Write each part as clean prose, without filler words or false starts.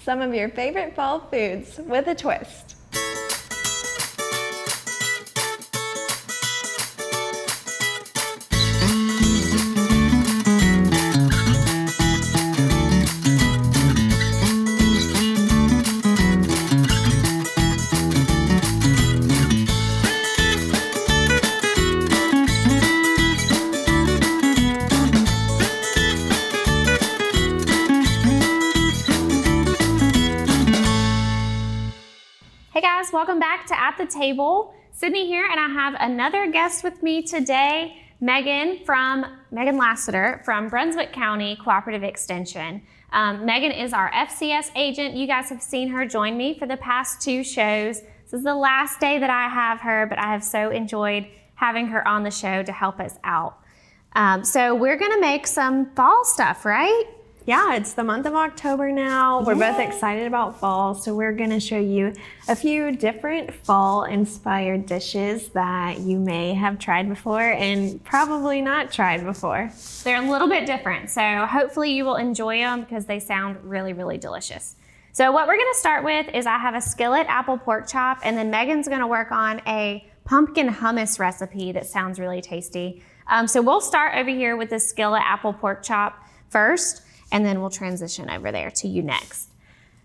some of your favorite fall foods with a twist. Hey guys, welcome back to At the Table. Sydney here, and I have another guest with me today, Meghan Lassiter from Brunswick County Cooperative Extension. Meghan is our FCS agent. You guys have seen her join me for the past 2 shows. This is the last day that I have her, but I have so enjoyed having her on the show to help us out. So we're gonna make some fall stuff, right? Yeah, it's the month of October now. We're both excited about fall, so we're gonna show you a few different fall-inspired dishes that you may have tried before and probably not tried before. They're a little bit different, so hopefully you will enjoy them because they sound really, really delicious. So what we're gonna start with is I have a skillet apple pork chop, and then Megan's gonna work on a pumpkin hummus recipe that sounds really tasty. So we'll start over here with the skillet apple pork chop first, and then we'll transition over there to you next.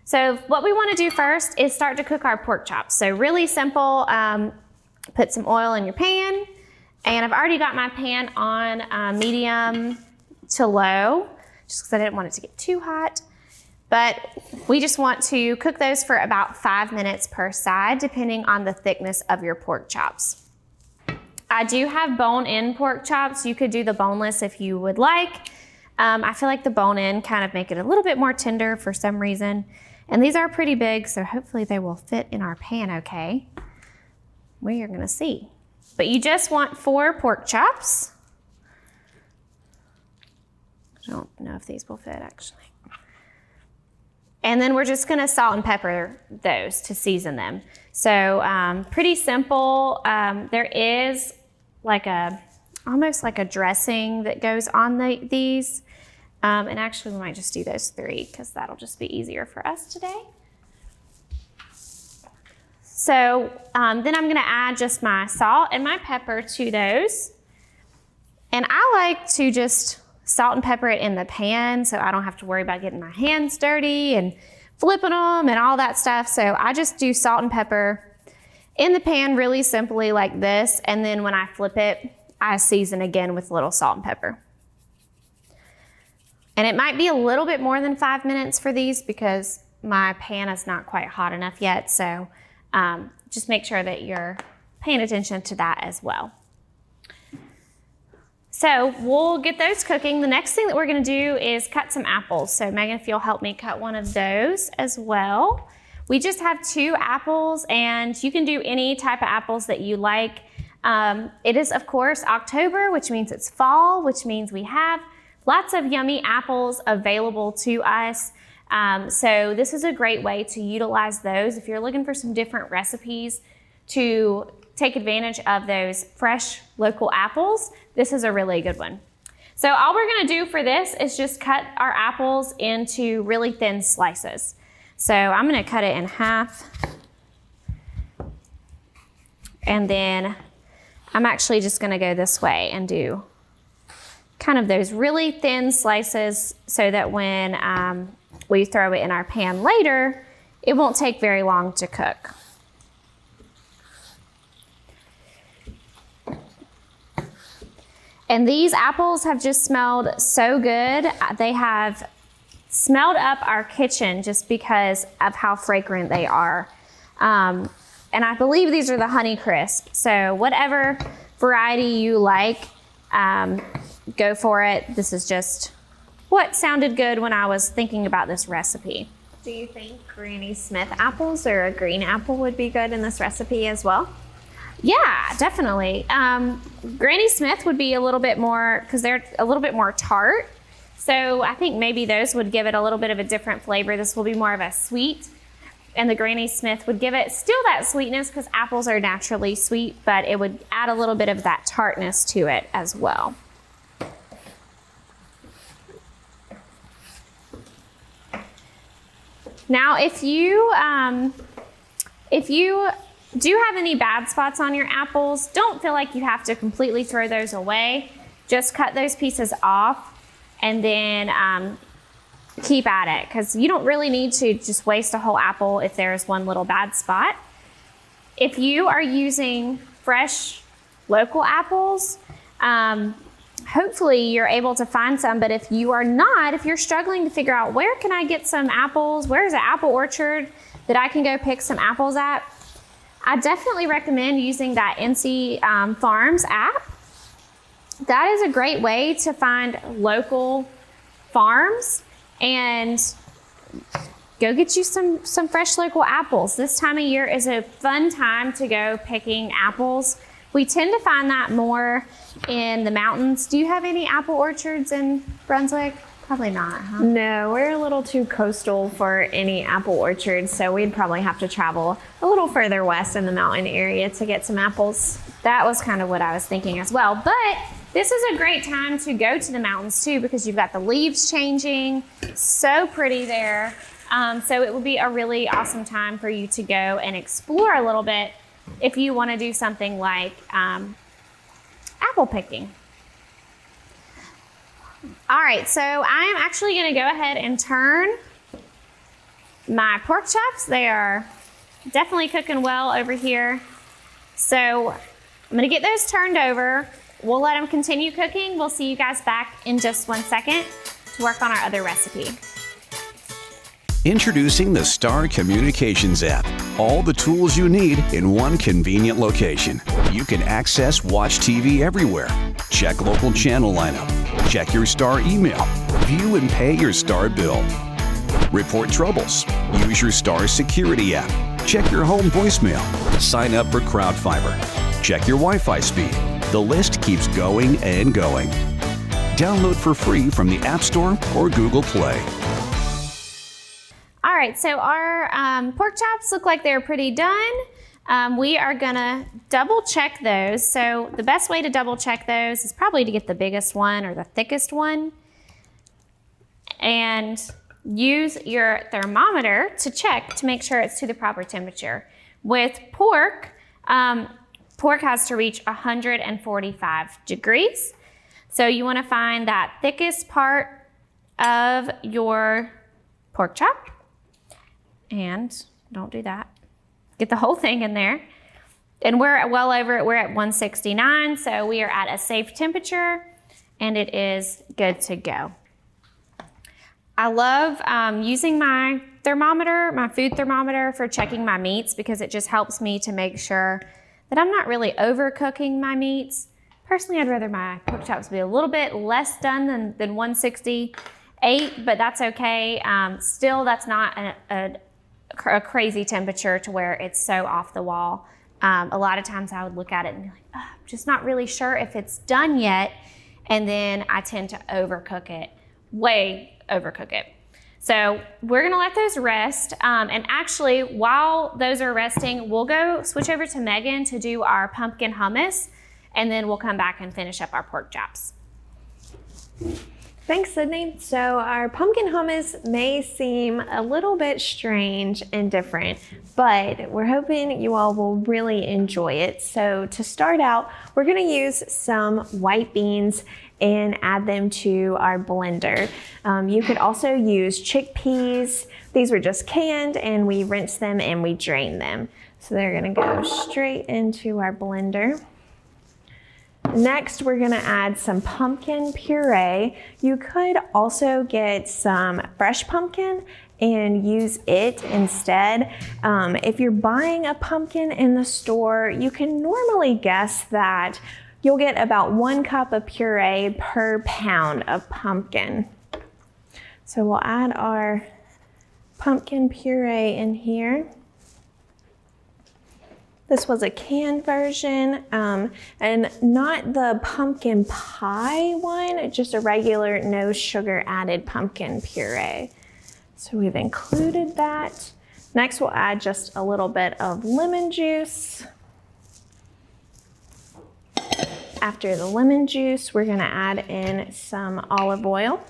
So what we want to do first is start to cook our pork chops. So really simple, put some oil in your pan, and I've already got my pan on medium to low, just because I didn't want it to get too hot. But we just want to cook those for about 5 minutes per side, depending on the thickness of your pork chops. I do have bone-in pork chops. You could do the boneless if you would like. I feel like the bone-in kind of make it a little bit more tender for some reason. And these are pretty big, so hopefully they will fit in our pan okay. We are gonna see. But you just want 4 pork chops. I don't know if these will fit actually. And then we're just gonna salt and pepper those to season them. So pretty simple. There is like almost like a dressing that goes on these. And actually we might just do those 3 because that'll just be easier for us today. So then I'm gonna add just my salt and my pepper to those. And I like to just salt and pepper it in the pan so I don't have to worry about getting my hands dirty and flipping them and all that stuff. So I just do salt and pepper in the pan really simply like this. And then when I flip it, I season again with a little salt and pepper. And it might be a little bit more than 5 minutes for these because my pan is not quite hot enough yet. So just make sure that you're paying attention to that as well. So we'll get those cooking. The next thing that we're gonna do is cut some apples. So Megan, if you'll help me cut one of those as well. We just have 2 apples, and you can do any type of apples that you like. It is, of course, October, which means it's fall, which means we have lots of yummy apples available to us. So this is a great way to utilize those. If you're looking for some different recipes to take advantage of those fresh local apples, this is a really good one. So all we're gonna do for this is just cut our apples into really thin slices. So I'm gonna cut it in half. And then I'm actually just gonna go this way and do kind of those really thin slices so that when we throw it in our pan later, it won't take very long to cook. And these apples have just smelled so good. They have smelled up our kitchen just because of how fragrant they are. And I believe these are the Honey Crisp. So whatever variety you like, go for it. This is just what sounded good when I was thinking about this recipe. Do you think Granny Smith apples or a green apple would be good in this recipe as well? Yeah, definitely. Granny Smith would be a little bit more, because they're a little bit more tart. So I think maybe those would give it a little bit of a different flavor. This will be more of a sweet. And the Granny Smith would give it still that sweetness because apples are naturally sweet, but it would add a little bit of that tartness to it as well. Now, if you do have any bad spots on your apples, don't feel like you have to completely throw those away. Just cut those pieces off and then keep at it, because you don't really need to just waste a whole apple if there's one little bad spot. If you are using fresh local apples, hopefully you're able to find some, but if you are not, if you're struggling to figure out where can I get some apples, where's an apple orchard that I can go pick some apples at, I definitely recommend using that NC Farms app. That is a great way to find local farms and go get you some fresh local apples. This time of year is a fun time to go picking apples. We tend to find that more in the mountains. Do you have any apple orchards in Brunswick? Probably not, huh? No, we're a little too coastal for any apple orchards, so we'd probably have to travel a little further west in the mountain area to get some apples. That was kind of what I was thinking as well. But this is a great time to go to the mountains too, because you've got the leaves changing. So pretty there. So it would be a really awesome time for you to go and explore a little bit if you want to do something like apple picking. All right, so I am actually going to go ahead and turn my pork chops. They are definitely cooking well over here. So I'm going to get those turned over. We'll let them continue cooking. We'll see you guys back in just 1 second to work on our other recipe. Introducing the Star Communications app. All the tools you need in one convenient location. You can access Watch TV everywhere. Check local channel lineup. Check your Star email. View and pay your Star bill. Report troubles. Use your Star security app. Check your home voicemail. Sign up for CrowdFiber. Check your Wi-Fi speed. The list keeps going and going. Download for free from the App Store or Google Play. All right, so our pork chops look like they're pretty done. We are gonna double check those. So the best way to double check those is probably to get the biggest one or the thickest one and use your thermometer to check to make sure it's to the proper temperature. With pork, pork has to reach 145 degrees. So you wanna find that thickest part of your pork chop. And don't do that. Get the whole thing in there. And we're well over it. We're at 169, so we are at a safe temperature and it is good to go. I love using my thermometer, my food thermometer, for checking my meats, because it just helps me to make sure that I'm not really overcooking my meats. Personally, I'd rather my pork chops be a little bit less done than 168, but that's okay. Still, that's not a crazy temperature to where it's so off the wall. A lot of times I would look at it and be like, oh, I'm just not really sure if it's done yet. And then I tend to overcook it, way overcook it. So we're gonna let those rest. And actually, while those are resting, we'll go switch over to Megan to do our pumpkin hummus, and then we'll come back and finish up our pork chops. Thanks, Sydney. So our pumpkin hummus may seem a little bit strange and different, but we're hoping you all will really enjoy it. So to start out, we're gonna use some white beans and add them to our blender. You could also use chickpeas. These were just canned and we rinsed them and we drained them. So they're gonna go straight into our blender. Next, we're gonna add some pumpkin puree. You could also get some fresh pumpkin and use it instead. If you're buying a pumpkin in the store, you can normally guess that you'll get about 1 cup of puree per pound of pumpkin. So we'll add our pumpkin puree in here. This was a canned version, and not the pumpkin pie one, just a regular no sugar added pumpkin puree. So we've included that. Next, we'll add just a little bit of lemon juice. After the lemon juice, we're gonna add in some olive oil.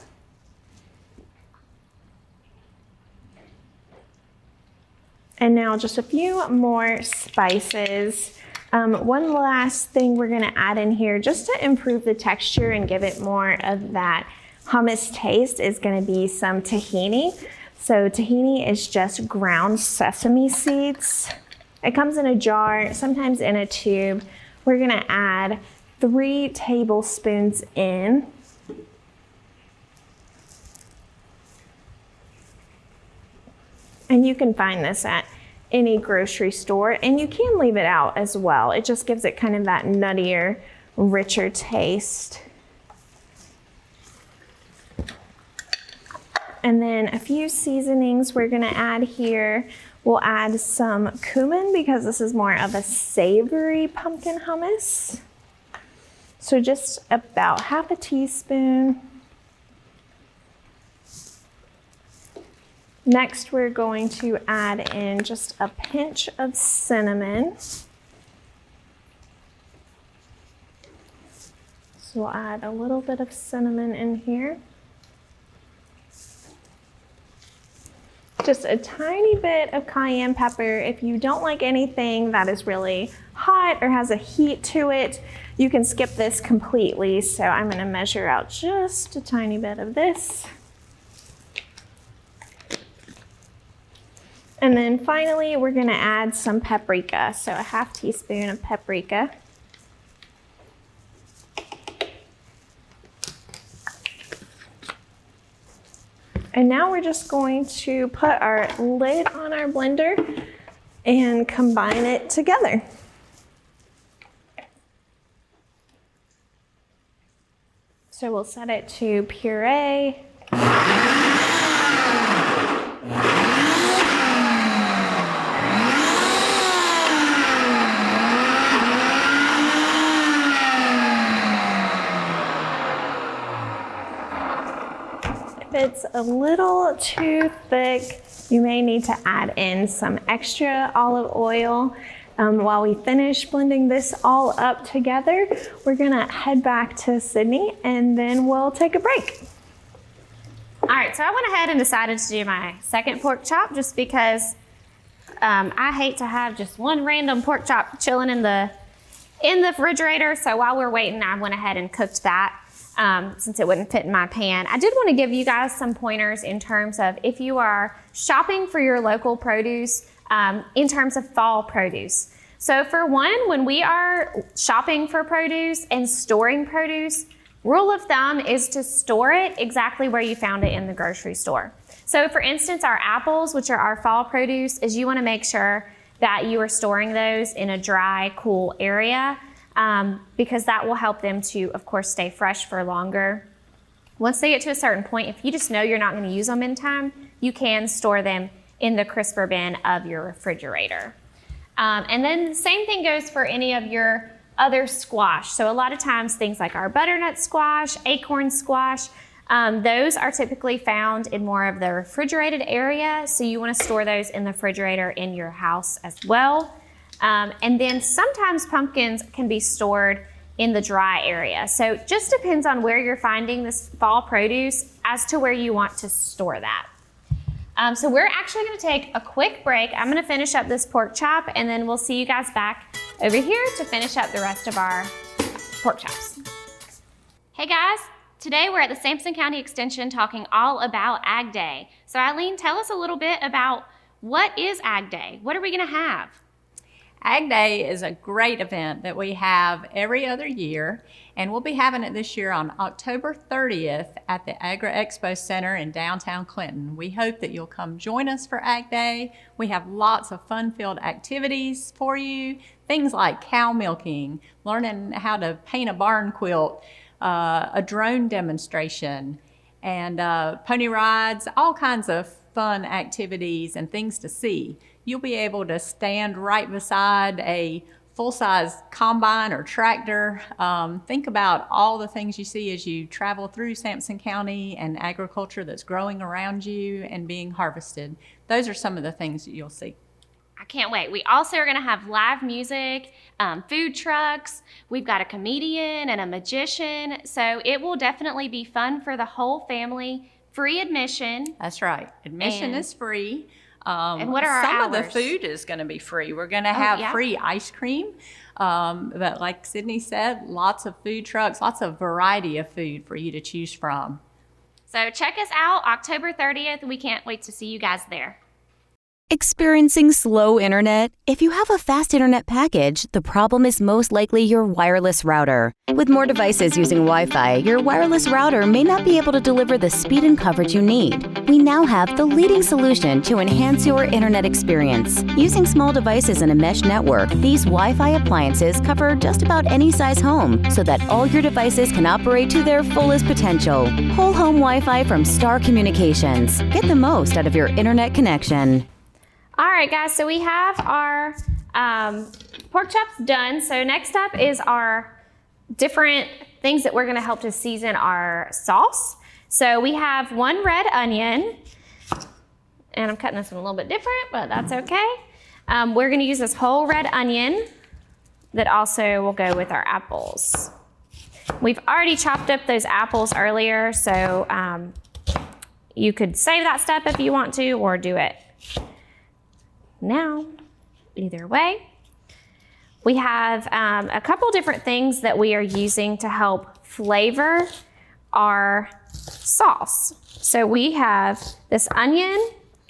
And now just a few more spices. One last thing we're gonna add in here just to improve the texture and give it more of that hummus taste is gonna be some tahini. So tahini is just ground sesame seeds. It comes in a jar, sometimes in a tube. We're gonna add 3 tablespoons in. And you can find this at any grocery store, and you can leave it out as well. It just gives it kind of that nuttier, richer taste. And then a few seasonings we're gonna add here. We'll add some cumin because this is more of a savory pumpkin hummus. So just about half a teaspoon. Next, we're going to add in just a pinch of cinnamon. So we'll add a little bit of cinnamon in here. Just a tiny bit of cayenne pepper. If you don't like anything that is really hot or has a heat to it, you can skip this completely. So I'm gonna measure out just a tiny bit of this. And then finally, we're gonna add some paprika. So a half teaspoon of paprika. And now we're just going to put our lid on our blender and combine it together. So we'll set it to puree. If it's a little too thick, you may need to add in some extra olive oil. While we finish blending this all up together, we're gonna head back to Sydney and then we'll take a break. All right, so I went ahead and decided to do my second pork chop just because I hate to have just one random pork chop chilling in the refrigerator. So while we're waiting, I went ahead and cooked that. Since it wouldn't fit in my pan. I did want to give you guys some pointers in terms of if you are shopping for your local produce, in terms of fall produce. So for one, when we are shopping for produce and storing produce, rule of thumb is to store it exactly where you found it in the grocery store. So for instance, our apples, which are our fall produce, is you want to make sure that you are storing those in a dry, cool area. Because that will help them to, of course, stay fresh for longer. Once they get to a certain point, if you just know you're not going to use them in time, you can store them in the crisper bin of your refrigerator. And then the same thing goes for any of your other squash. So a lot of times things like our butternut squash, acorn squash, those are typically found in more of the refrigerated area. So you want to store those in the refrigerator in your house as well. And then sometimes pumpkins can be stored in the dry area. So it just depends on where you're finding this fall produce as to where you want to store that. So we're actually gonna take a quick break. I'm gonna finish up this pork chop and then we'll see you guys back over here to finish up the rest of our pork chops. Hey guys, today we're at the Sampson County Extension talking all about Ag Day. So Eileen, tell us a little bit about what is Ag Day? What are we gonna have? Ag Day is a great event that we have every other year, and we'll be having it this year on October 30th at the Agri Expo Center in downtown Clinton. We hope that you'll come join us for Ag Day. We have lots of fun-filled activities for you, things like cow milking, learning how to paint a barn quilt, a drone demonstration, and pony rides, all kinds of fun activities and things to see. You'll be able to stand right beside a full-size combine or tractor. Think about all the things you see as you travel through Sampson County and agriculture that's growing around you and being harvested. Those are some of the things that you'll see. I can't wait. We also are going to have live music, food trucks. We've got a comedian and a magician. So it will definitely be fun for the whole family. Free admission. That's right. Admission is free. And what are our Some of hours? the food is going to be free. We're going to have free ice cream. But like Sydney said, lots of food trucks, lots of variety of food for you to choose from. So check us out October 30th. We can't wait to see you guys there. Experiencing slow internet? If you have a fast internet package, the problem is most likely your wireless router. With more devices using Wi-Fi, your wireless router may not be able to deliver the speed and coverage you need. We now have the leading solution to enhance your internet experience. Using small devices in a mesh network, these Wi-Fi appliances cover just about any size home so that all your devices can operate to their fullest potential. Whole home Wi-Fi from Star Communications. Get the most out of your internet connection. All right, guys, so we have our pork chops done. So next up is our different things that we're gonna help to season our sauce. So we have 1 red onion, and I'm cutting this one a little bit different, but that's okay. We're gonna use this whole red onion that also will go with our apples. We've already chopped up those apples earlier, so you could save that step if you want to, or do it now. Either way, we have a couple different things that we are using to help flavor our sauce. So we have this onion.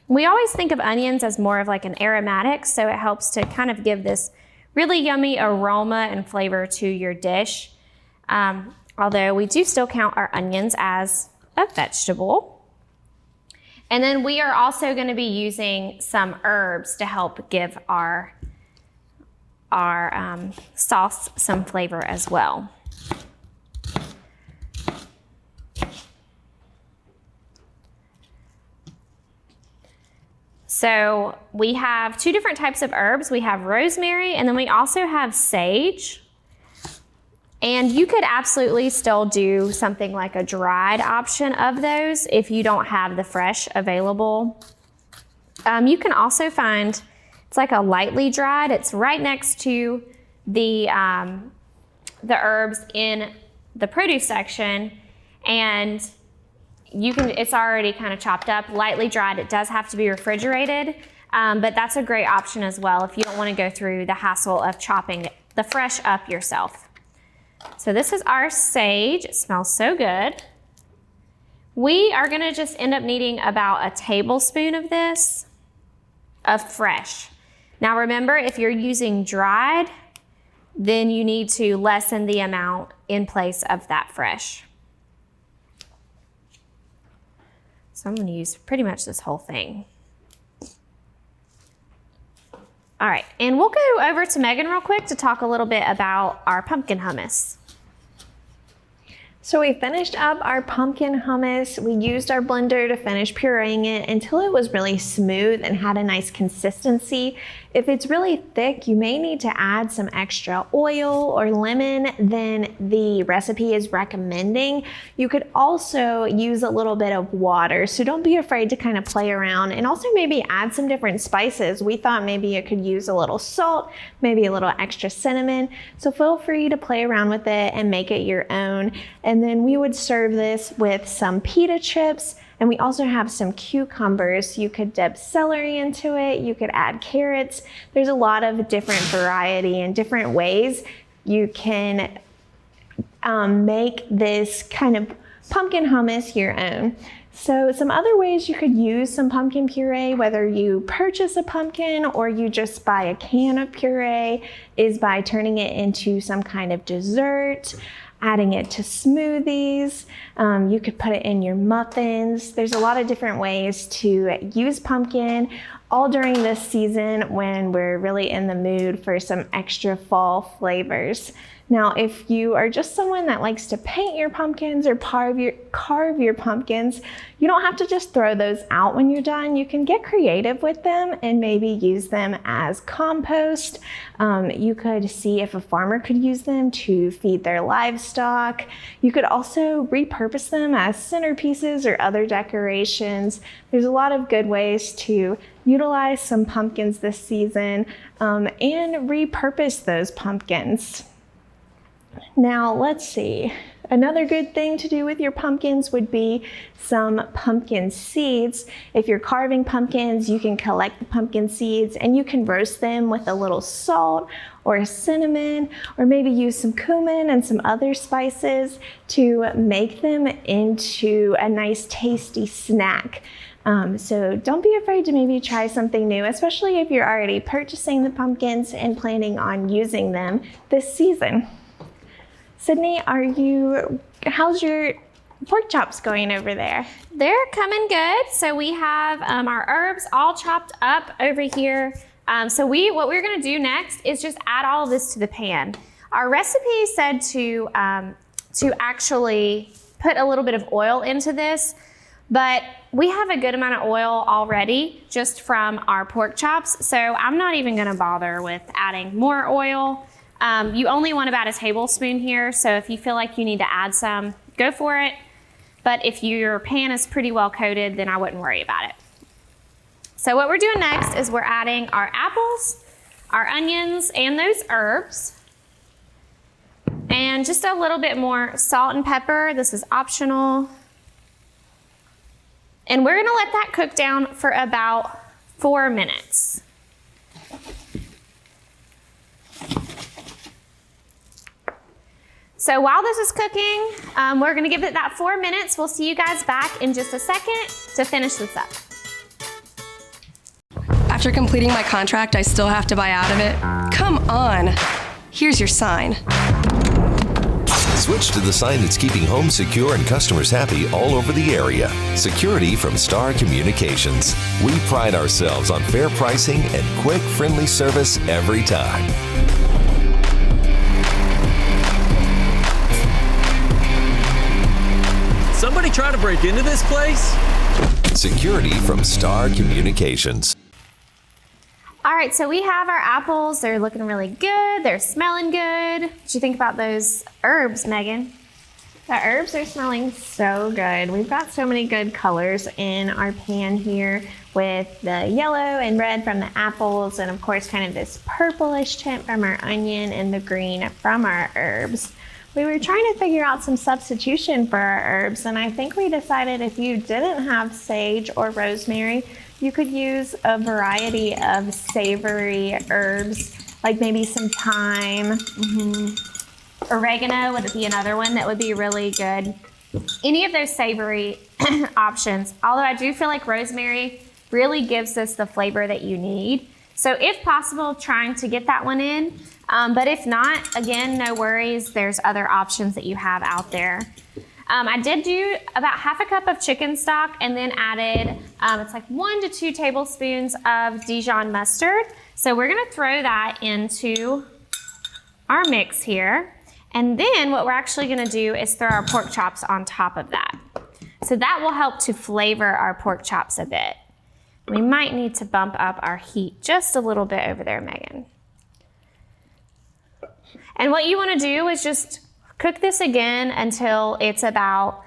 We always think of onions as more of like an aromatic, so it helps to kind of give this really yummy aroma and flavor to your dish. Although we do still count our onions as a vegetable. And then we are also going to be using some herbs to help give our sauce some flavor as well. So we have 2 different types of herbs. We have rosemary, and then we also have sage. And you could absolutely still do something like a dried option of those if you don't have the fresh available. You can also find, it's like a lightly dried. It's right next to the herbs in the produce section, and you can. It's already kind of chopped up, lightly dried. It does have to be refrigerated, but that's a great option as well if you don't want to go through the hassle of chopping the fresh up yourself. So this is our sage. It smells so good. We are gonna just end up needing about a tablespoon of this, of fresh. Now remember, if you're using dried, then you need to lessen the amount in place of that fresh. So I'm gonna use pretty much this whole thing. All right, and we'll go over to Meghan real quick to talk a little bit about our pumpkin hummus. So we finished up our pumpkin hummus. We used our blender to finish pureeing it until it was really smooth and had a nice consistency. If it's really thick, you may need to add some extra oil or lemon than the recipe is recommending. You could also use a little bit of water, so don't be afraid to kind of play around, and also maybe add some different spices. We thought maybe you could use a little salt, maybe a little extra cinnamon, so feel free to play around with it and make it your own. And then we would serve this with some pita chips, and we also have some cucumbers. You could dip celery into it, you could add carrots. There's a lot of different variety and different ways you can make this kind of pumpkin hummus your own. So some other ways you could use some pumpkin puree, whether you purchase a pumpkin or you just buy a can of puree, is by turning it into some kind of dessert, adding it to smoothies. You could put it in your muffins. There's a lot of different ways to use pumpkin, all during this season when we're really in the mood for some extra fall flavors. Now, if you are just someone that likes to paint your pumpkins or carve your pumpkins, you don't have to just throw those out when you're done. You can get creative with them and maybe use them as compost. You could see if a farmer could use them to feed their livestock. You could also repurpose them as centerpieces or other decorations. There's a lot of good ways to utilize some pumpkins this season and repurpose those pumpkins. Now, let's see. Another good thing to do with your pumpkins would be some pumpkin seeds. If you're carving pumpkins, you can collect the pumpkin seeds and you can roast them with a little salt or cinnamon, or maybe use some cumin and some other spices to make them into a nice tasty snack. So don't be afraid to maybe try something new, especially if you're already purchasing the pumpkins and planning on using them this season. Sydney, how's your pork chops going over there? They're coming good. So we have our herbs all chopped up over here. What we're gonna do next is just add all of this to the pan. Our recipe said to actually put a little bit of oil into this, but we have a good amount of oil already just from our pork chops. So I'm not even gonna bother with adding more oil. You only want about a tablespoon here. So if you feel like you need to add some, go for it. But if your pan is pretty well coated, then I wouldn't worry about it. So what we're doing next is we're adding our apples, our onions, and those herbs. And just a little bit more salt and pepper. This is optional. And we're gonna let that cook down for about 4 minutes. So while this is cooking, we're gonna give it that 4 minutes. We'll see you guys back in just a second to finish this up. After completing my contract, I still have to buy out of it? Come on. Here's your sign. Switch to the sign that's keeping homes secure and customers happy all over the area. Security from Star Communications. We pride ourselves on fair pricing and quick, friendly service every time. Somebody try to break into this place? Security from Star Communications. All right, so we have our apples. They're looking really good. They're smelling good. What you think about those herbs, Megan? The herbs are smelling so good. We've got so many good colors in our pan here with the yellow and red from the apples, and of course kind of this purplish tint from our onion and the green from our herbs. We were trying to figure out some substitution for our herbs, and I think we decided if you didn't have sage or rosemary, you could use a variety of savory herbs, like maybe some thyme. Oregano would be another one that would be really good. Any of those savory options, although I do feel like rosemary really gives us the flavor that you need. So if possible, trying to get that one in. But if not, again, no worries. There's other options that you have out there. I did do about half a cup of chicken stock and then added, it's like 1 to 2 tablespoons of Dijon mustard. So we're gonna throw that into our mix here. And then what we're actually gonna do is throw our pork chops on top of that. So that will help to flavor our pork chops a bit. We might need to bump up our heat just a little bit over there, Megan. And what you wanna do is just cook this again until it's about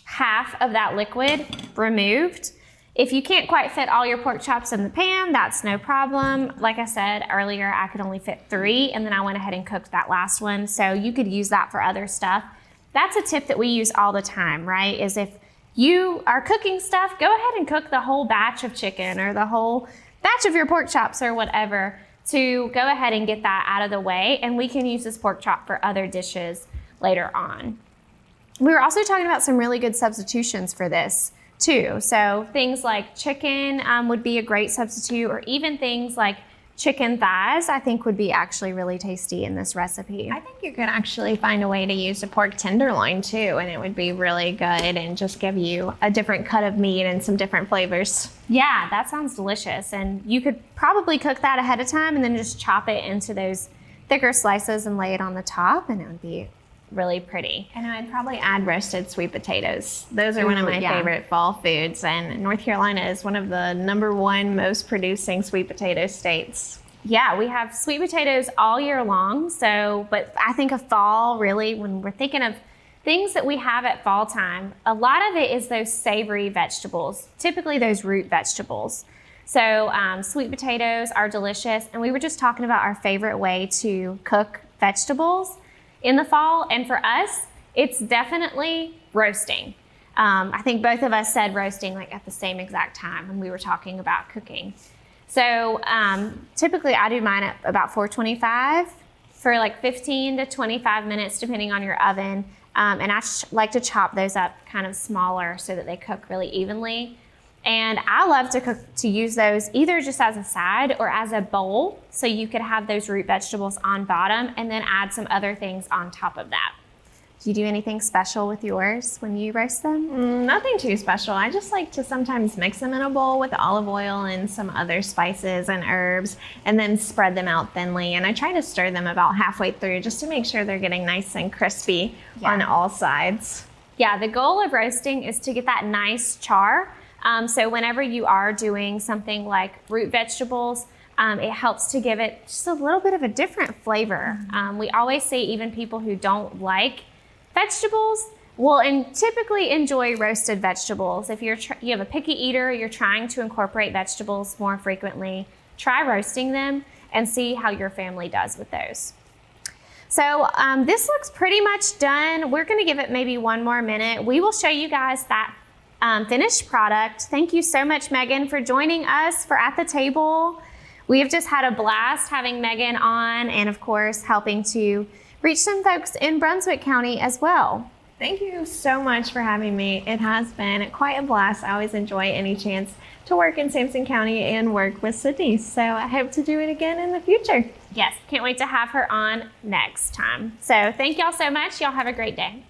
half of that liquid removed. If you can't quite fit all your pork chops in the pan, that's no problem. Like I said earlier, I could only fit 3, and then I went ahead and cooked that last one. So you could use that for other stuff. That's a tip that we use all the time, right? Is if you are cooking stuff, go ahead and cook the whole batch of chicken or the whole batch of your pork chops or whatever, to go ahead and get that out of the way, and we can use this pork chop for other dishes later on. We were also talking about some really good substitutions for this too. So things like chicken would be a great substitute, or even things like chicken thighs, I think would be actually really tasty in this recipe. I think you could actually find a way to use a pork tenderloin too, and it would be really good and just give you a different cut of meat and some different flavors. Yeah, that sounds delicious. And you could probably cook that ahead of time and then just chop it into those thicker slices and lay it on the top, and it would be really pretty. And I'd probably add roasted sweet potatoes. Those are one of my favorite fall foods, and North Carolina is one of the #1 most producing sweet potato states. Yeah, we have sweet potatoes all year long. So, but I think of fall really, when we're thinking of things that we have at fall time, a lot of it is those savory vegetables, typically those root vegetables. So sweet potatoes are delicious. And we were just talking about our favorite way to cook vegetables in the fall. And for us, it's definitely roasting. I think both of us said roasting like at the same exact time when we were talking about cooking. So typically I do mine at about 425 for like 15 to 25 minutes, depending on your oven. And I like to chop those up kind of smaller so that they cook really evenly. And I love to use those either just as a side or as a bowl. So you could have those root vegetables on bottom and then add some other things on top of that. Do you do anything special with yours when you roast them? Nothing too special. I just like to sometimes mix them in a bowl with olive oil and some other spices and herbs and then spread them out thinly. And I try to stir them about halfway through just to make sure they're getting nice and crispy on all sides. Yeah, the goal of roasting is to get that nice char. So whenever you are doing something like root vegetables, it helps to give it just a little bit of a different flavor. We always say even people who don't like vegetables will typically enjoy roasted vegetables. If you have a picky eater, you're trying to incorporate vegetables more frequently, try roasting them and see how your family does with those. So this looks pretty much done. We're gonna give it maybe one more minute. We will show you guys that finished product. Thank you so much, Megan, for joining us for At the Table. We have just had a blast having Megan on and of course helping to reach some folks in Brunswick County as well. Thank you so much for having me. It has been quite a blast. I always enjoy any chance to work in Sampson County and work with Sydney. So I hope to do it again in the future. Yes, can't wait to have her on next time. So thank y'all so much. Y'all have a great day.